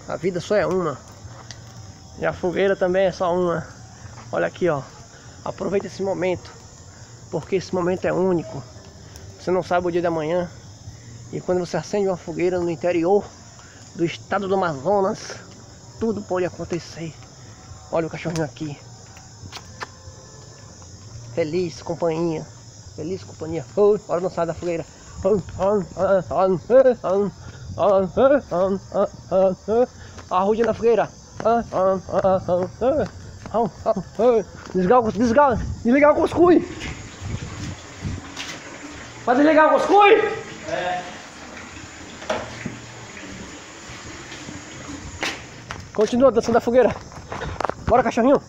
A vida só é uma. E a fogueira também é só uma. Olha aqui, ó. Aproveita esse momento, porque esse momento é único. Você não sabe o dia da manhã. E quando você acende uma fogueira no interior do estado do Amazonas, tudo pode acontecer. Olha o cachorrinho aqui. Feliz companhia. Feliz companhia. Bora não sair da fogueira. Arrude na fogueira. Desligar o cuscuz. Vai desligar o cuscuz? É. Continua dançando a fogueira. Bora, cachorrinho.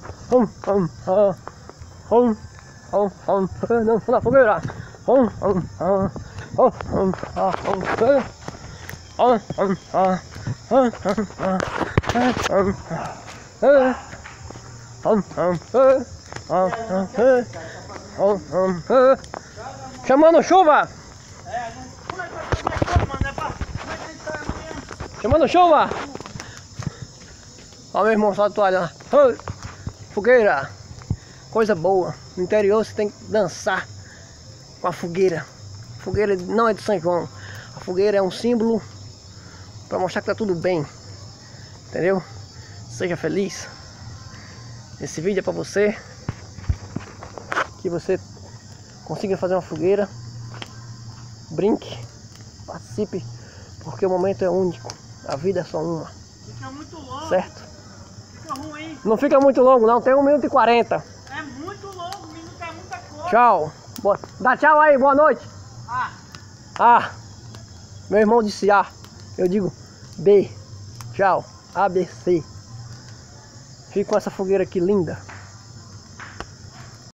Dança na fogueira. Chamando chuva. Chamando chuva. Ó, meu irmão, só a toalha lá. Fogueira. Coisa boa. No interior você tem que dançar com a fogueira. A fogueira não é de São João. A fogueira é um símbolo para mostrar que tá tudo bem. Entendeu? Seja feliz. Esse vídeo é para você. Que você consiga fazer uma fogueira. Brinque. Participe. Porque o momento é único. A vida é só uma. Fica muito longo. Certo? Fica ruim. Não fica muito longo não. Tem 1 minuto e 40. É muito longo. 1 minuto é muita coisa. Tchau. Dá tchau aí. Boa noite. A. Meu irmão disse A. Eu digo B. Tchau. ABC. Fico com essa fogueira aqui linda.